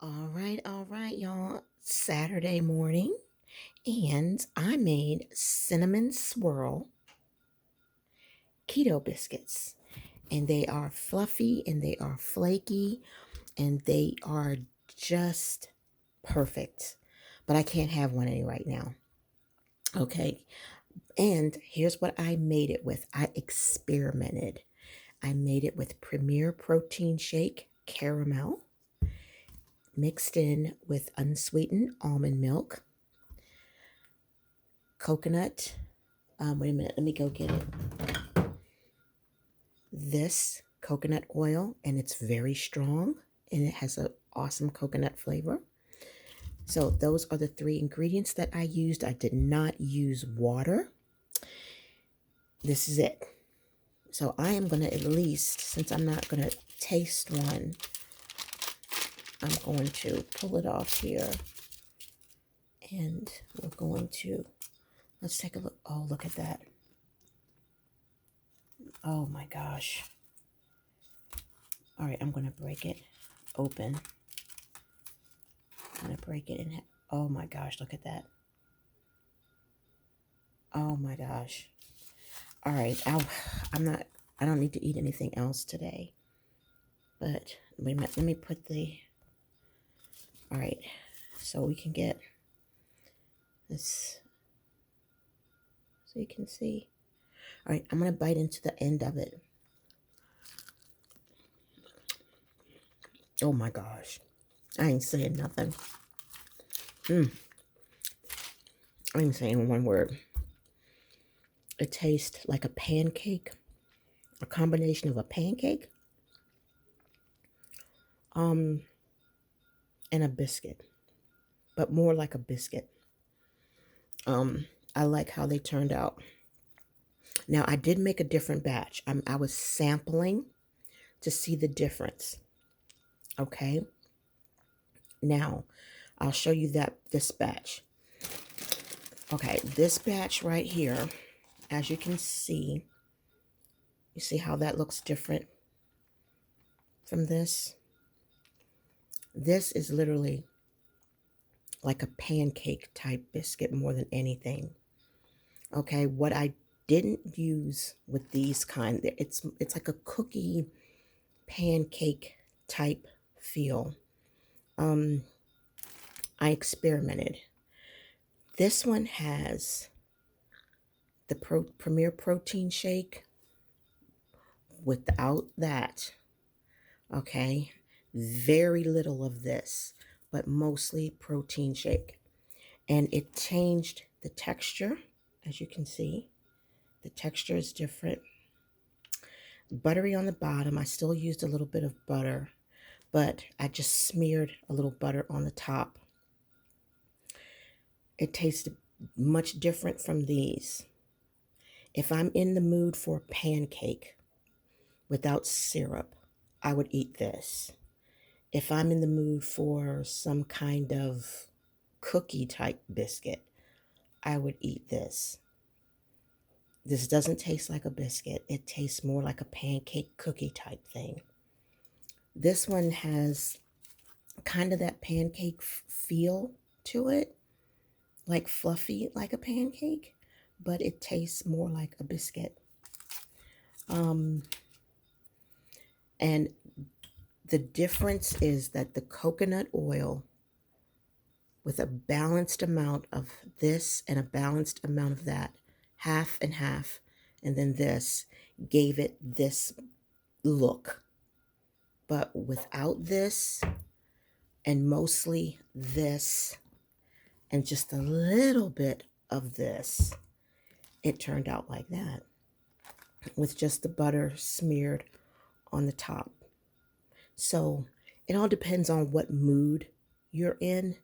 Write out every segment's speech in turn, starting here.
All right, y'all. Saturday morning, and I made cinnamon swirl keto biscuits. And they are fluffy and they are flaky and they are just perfect. But I can't have one any right now. Okay. And here's what I made it with. I experimented. I made it with Premier Protein Shake caramel mixed in with unsweetened almond milk, coconut. Wait a minute, let me go get it. This coconut oil, and it's very strong, and it has an awesome coconut flavor. So those are the three ingredients that I used. I did not use water. This is it. So I am going to at least, since I'm not going to taste one, I'm going to pull it off here. And we're going to, let's take a look. Oh, look at that. Oh my gosh. All right, I'm going to break it open. I'm going to break it in. Oh my gosh, look at that. Oh my gosh. All right, I don't need to eat anything else today. But wait a minute, let me put all right, so we can get this, so you can see. All right, I'm going to bite into the end of it. Oh my gosh. I ain't saying nothing. I ain't saying one word. It tastes like a pancake, a combination of a pancake, and a biscuit, but more like a biscuit. I like how they turned out. Now, I did make a different batch. I was sampling to see the difference. Okay. Now, I'll show you this batch. Okay, this batch right here, as you can see, you see how that looks different from this? This is literally like a pancake type biscuit more than anything. Okay, what I didn't use with these kind, it's like a cookie pancake type feel. I experimented. This one has the Premier Protein Shake without that. Okay, very little of this, but mostly protein shake. And it changed the texture, as you can see. The texture is different. Buttery on the bottom. I still used a little bit of butter, but I just smeared a little butter on the top. It tasted much different from these. If I'm in the mood for a pancake without syrup, I would eat this. If I'm in the mood for some kind of cookie type biscuit, I would eat this. This doesn't taste like a biscuit. It tastes more like a pancake cookie type thing. This one has kind of that pancake feel to it, like fluffy like a pancake, but it tastes more like a biscuit. And the difference is that the coconut oil with a balanced amount of this and a balanced amount of that, half and half, and then this gave it this look. But without this, and mostly this, and just a little bit of this, it turned out like that, with just the butter smeared on the top. So it all depends on what mood you're in.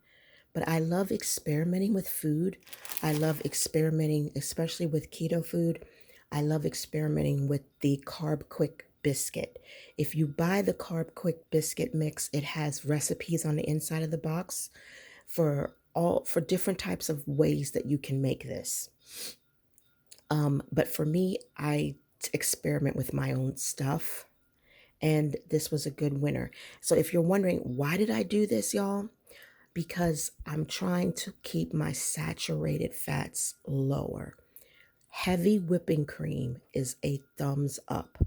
But I love experimenting with food. I love experimenting, especially with keto food. I love experimenting with the Carbquick biscuit. If you buy the Carbquick biscuit mix, it has recipes on the inside of the box for different types of ways that you can make this. But for me, I experiment with my own stuff, And this was a good winner. So if you're wondering, why did I do this, y'all? Because I'm trying to keep my saturated fats lower. Heavy whipping cream is a thumbs up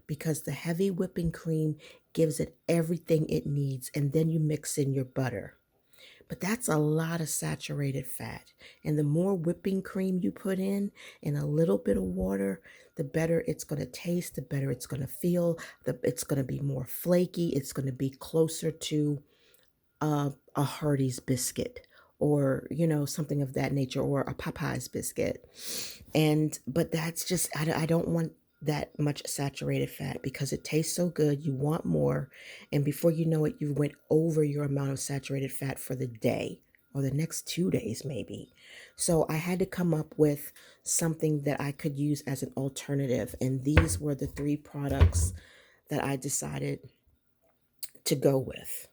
because the heavy whipping cream gives it everything it needs, and then you mix in your butter. But that's a lot of saturated fat. And the more whipping cream you put in and a little bit of water, the better it's going to taste, the better it's going to feel, it's going to be more flaky, it's going to be closer to a Hardee's biscuit or, something of that nature, or a Popeye's biscuit. But that's just, I don't want that much saturated fat because it tastes so good. You want more. And before you know it, you went over your amount of saturated fat for the day or the next 2 days, maybe. So I had to come up with something that I could use as an alternative. And these were the three products that I decided to go with.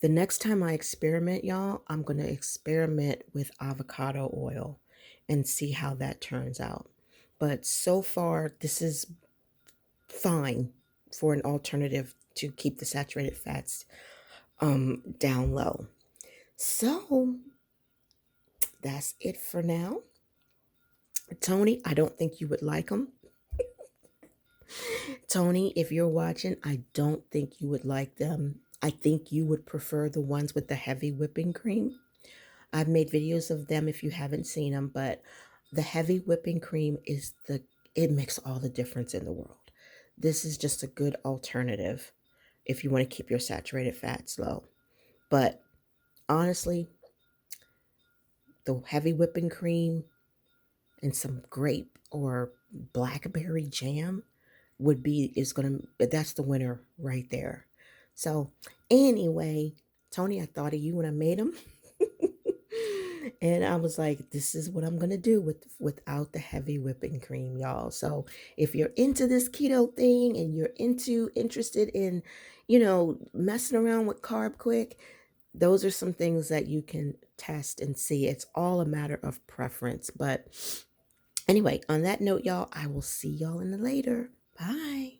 The next time I experiment, y'all, I'm going to experiment with avocado oil and see how that turns out. But so far, this is fine for an alternative to keep the saturated fats down low. So that's it for now. Tony, I don't think you would like them. Tony, if you're watching, I don't think you would like them. I think you would prefer the ones with the heavy whipping cream. I've made videos of them if you haven't seen them, but the heavy whipping cream it makes all the difference in the world. This is just a good alternative if you want to keep your saturated fats low. But honestly, the heavy whipping cream and some grape or blackberry jam that's the winner right there. So anyway, Tony, I thought of you when I made them. And I was like, this is what I'm gonna do without the heavy whipping cream, y'all. So if you're into this keto thing and you're interested in, messing around with Carbquick, those are some things that you can test and see. It's all a matter of preference. But anyway, on that note, y'all, I will see y'all in the later. Bye.